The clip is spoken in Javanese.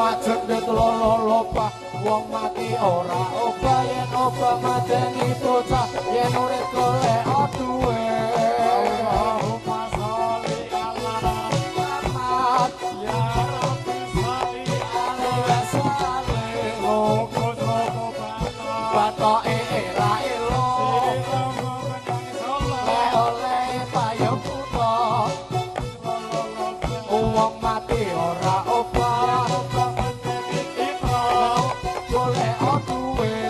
majendhet lolo-lopa wong mati ora obah yen obah madeni bocah yen urip golek duwe Allahumma sholli ala Muhammad ya rabbi sholli ala salih loko batoke era elo oleh payung kutha wong mati ora obah golek duwe